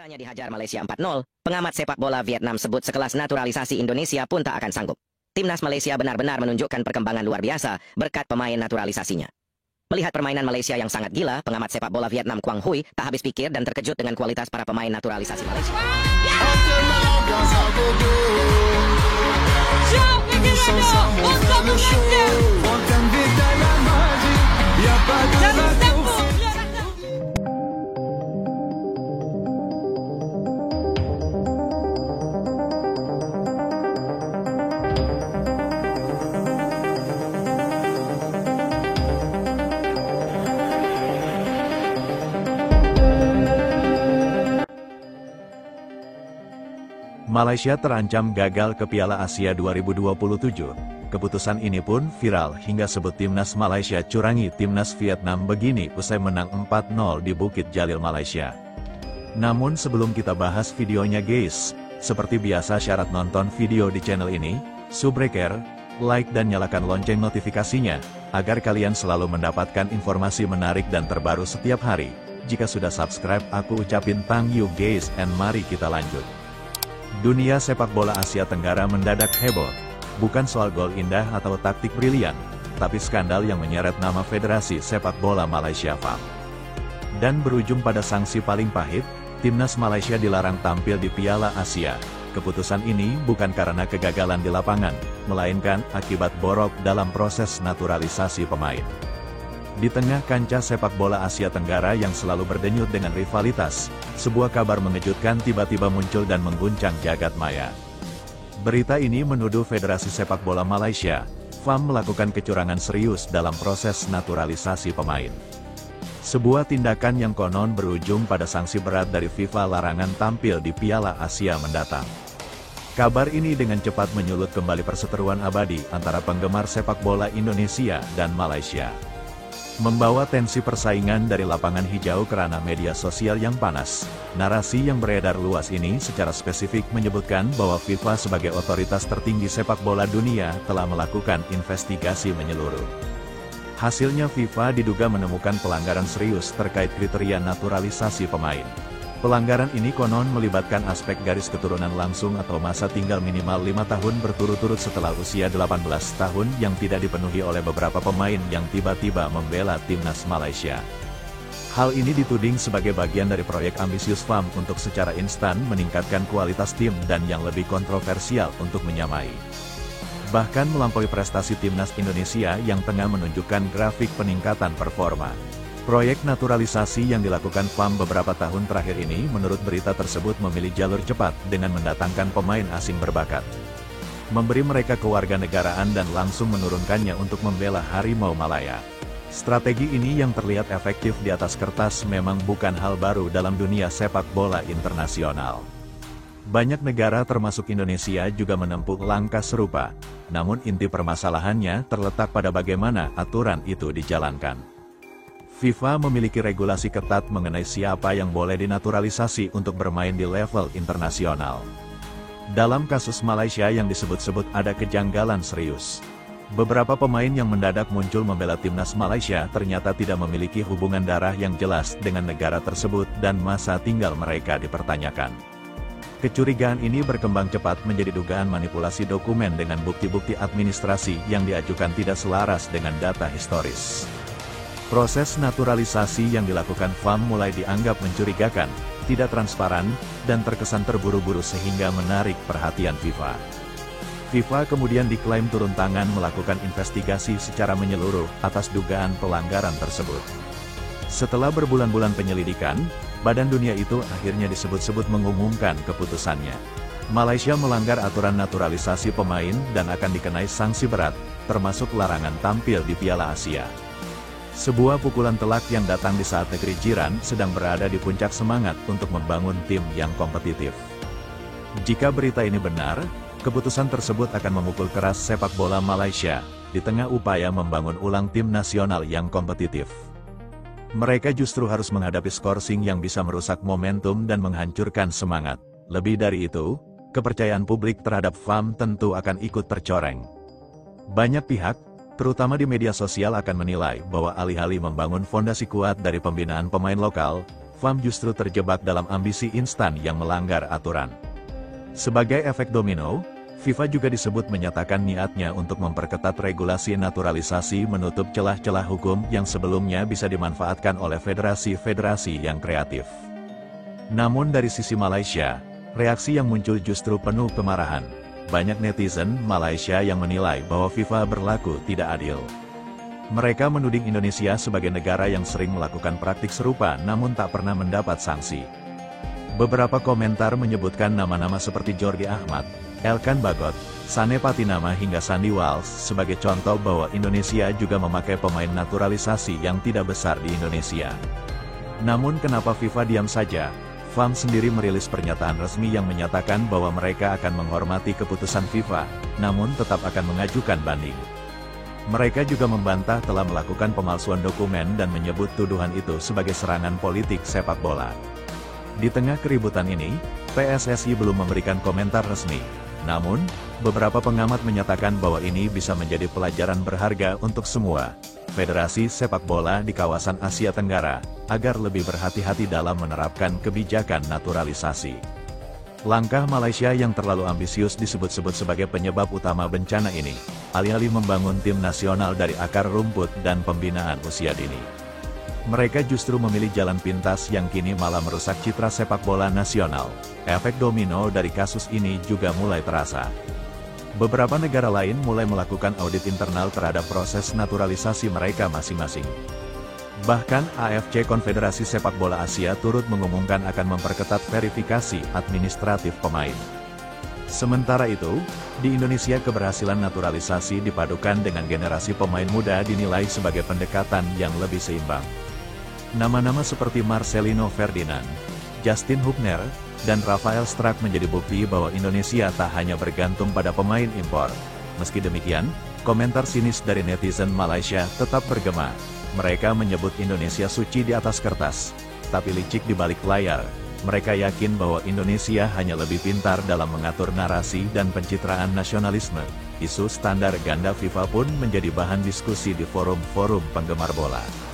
Usahanya dihajar Malaysia 4-0, pengamat sepak bola Vietnam sebut sekelas naturalisasi Indonesia pun tak akan sanggup. Timnas Malaysia benar-benar menunjukkan perkembangan luar biasa berkat pemain naturalisasinya. Melihat permainan Malaysia yang sangat gila, pengamat sepak bola Vietnam Quang Huy tak habis pikir dan terkejut dengan kualitas para pemain naturalisasi Malaysia. Malaysia terancam gagal ke Piala Asia 2027. Keputusan ini pun viral hingga sebut timnas Malaysia curangi timnas Vietnam begini usai menang 4-0 di Bukit Jalil, Malaysia. Namun sebelum kita bahas videonya guys, seperti biasa syarat nonton video di channel ini, subbreaker, like dan nyalakan lonceng notifikasinya, agar kalian selalu mendapatkan informasi menarik dan terbaru setiap hari. Jika sudah subscribe aku ucapin thank you guys and mari kita lanjut. Dunia sepak bola Asia Tenggara mendadak heboh, bukan soal gol indah atau taktik brilian, tapi skandal yang menyeret nama Federasi Sepak Bola Malaysia FAM. Dan berujung pada sanksi paling pahit, timnas Malaysia dilarang tampil di Piala Asia. Keputusan ini bukan karena kegagalan di lapangan, melainkan akibat borok dalam proses naturalisasi pemain. Di tengah kancah sepak bola Asia Tenggara yang selalu berdenyut dengan rivalitas, sebuah kabar mengejutkan tiba-tiba muncul dan mengguncang jagat maya. Berita ini menuduh Federasi Sepak Bola Malaysia, FAM melakukan kecurangan serius dalam proses naturalisasi pemain. Sebuah tindakan yang konon berujung pada sanksi berat dari FIFA larangan tampil di Piala Asia mendatang. Kabar ini dengan cepat menyulut kembali perseteruan abadi antara penggemar sepak bola Indonesia dan Malaysia. Membawa tensi persaingan dari lapangan hijau kerana media sosial yang panas, narasi yang beredar luas ini secara spesifik menyebutkan bahwa FIFA sebagai otoritas tertinggi sepak bola dunia telah melakukan investigasi menyeluruh. Hasilnya FIFA diduga menemukan pelanggaran serius terkait kriteria naturalisasi pemain. Pelanggaran ini konon melibatkan aspek garis keturunan langsung atau masa tinggal minimal 5 tahun berturut-turut setelah usia 18 tahun yang tidak dipenuhi oleh beberapa pemain yang tiba-tiba membela timnas Malaysia. Hal ini dituding sebagai bagian dari proyek ambisius FAM untuk secara instan meningkatkan kualitas tim dan yang lebih kontroversial untuk menyamai. Bahkan melampaui prestasi timnas Indonesia yang tengah menunjukkan grafik peningkatan performa. Proyek naturalisasi yang dilakukan FAM beberapa tahun terakhir ini menurut berita tersebut memilih jalur cepat dengan mendatangkan pemain asing berbakat. Memberi mereka kewarganegaraan dan langsung menurunkannya untuk membela Harimau Malaya. Strategi ini yang terlihat efektif di atas kertas memang bukan hal baru dalam dunia sepak bola internasional. Banyak negara termasuk Indonesia juga menempuh langkah serupa, namun inti permasalahannya terletak pada bagaimana aturan itu dijalankan. FIFA memiliki regulasi ketat mengenai siapa yang boleh dinaturalisasi untuk bermain di level internasional. Dalam kasus Malaysia yang disebut-sebut ada kejanggalan serius. Beberapa pemain yang mendadak muncul membela timnas Malaysia ternyata tidak memiliki hubungan darah yang jelas dengan negara tersebut dan masa tinggal mereka dipertanyakan. Kecurigaan ini berkembang cepat menjadi dugaan manipulasi dokumen dengan bukti-bukti administrasi yang diajukan tidak selaras dengan data historis. Proses naturalisasi yang dilakukan FAM mulai dianggap mencurigakan, tidak transparan, dan terkesan terburu-buru sehingga menarik perhatian FIFA. FIFA kemudian diklaim turun tangan melakukan investigasi secara menyeluruh atas dugaan pelanggaran tersebut. Setelah berbulan-bulan penyelidikan, badan dunia itu akhirnya disebut-sebut mengumumkan keputusannya. Malaysia melanggar aturan naturalisasi pemain dan akan dikenai sanksi berat, termasuk larangan tampil di Piala Asia. Sebuah pukulan telak yang datang di saat negeri jiran sedang berada di puncak semangat untuk membangun tim yang kompetitif. Jika berita ini benar, keputusan tersebut akan memukul keras sepak bola Malaysia, di tengah upaya membangun ulang tim nasional yang kompetitif. Mereka justru harus menghadapi skorsing yang bisa merusak momentum dan menghancurkan semangat. Lebih dari itu, kepercayaan publik terhadap FAM tentu akan ikut tercoreng. Banyak pihak, terutama di media sosial akan menilai bahwa alih-alih membangun fondasi kuat dari pembinaan pemain lokal, FAM justru terjebak dalam ambisi instan yang melanggar aturan. Sebagai efek domino, FIFA juga disebut menyatakan niatnya untuk memperketat regulasi naturalisasi menutup celah-celah hukum yang sebelumnya bisa dimanfaatkan oleh federasi-federasi yang kreatif. Namun dari sisi Malaysia, reaksi yang muncul justru penuh kemarahan. Banyak netizen Malaysia yang menilai bahwa FIFA berlaku tidak adil. Mereka menuding Indonesia sebagai negara yang sering melakukan praktik serupa namun tak pernah mendapat sanksi. Beberapa komentar menyebutkan nama-nama seperti Jordi Ahmad, Elkan Bagot, Sane Patinama hingga Sandy Walsh sebagai contoh bahwa Indonesia juga memakai pemain naturalisasi yang tidak besar di Indonesia. Namun kenapa FIFA diam saja? FAM sendiri merilis pernyataan resmi yang menyatakan bahwa mereka akan menghormati keputusan FIFA, namun tetap akan mengajukan banding. Mereka juga membantah telah melakukan pemalsuan dokumen dan menyebut tuduhan itu sebagai serangan politik sepak bola. Di tengah keributan ini, PSSI belum memberikan komentar resmi. Namun, beberapa pengamat menyatakan bahwa ini bisa menjadi pelajaran berharga untuk semua federasi sepak bola di kawasan Asia Tenggara, agar lebih berhati-hati dalam menerapkan kebijakan naturalisasi. Langkah Malaysia yang terlalu ambisius disebut-sebut sebagai penyebab utama bencana ini, alih-alih membangun tim nasional dari akar rumput dan pembinaan usia dini. Mereka justru memilih jalan pintas yang kini malah merusak citra sepak bola nasional. Efek domino dari kasus ini juga mulai terasa. Beberapa negara lain mulai melakukan audit internal terhadap proses naturalisasi mereka masing-masing. Bahkan AFC Konfederasi Sepak Bola Asia turut mengumumkan akan memperketat verifikasi administratif pemain. Sementara itu, di Indonesia keberhasilan naturalisasi dipadukan dengan generasi pemain muda dinilai sebagai pendekatan yang lebih seimbang. Nama-nama seperti Marcelino Ferdinand, Justin Hubner, dan Rafael Struijk menjadi bukti bahwa Indonesia tak hanya bergantung pada pemain impor. Meski demikian, komentar sinis dari netizen Malaysia tetap bergema. Mereka menyebut Indonesia suci di atas kertas, tapi licik di balik layar. Mereka yakin bahwa Indonesia hanya lebih pintar dalam mengatur narasi dan pencitraan nasionalisme. Isu standar ganda FIFA pun menjadi bahan diskusi di forum-forum penggemar bola.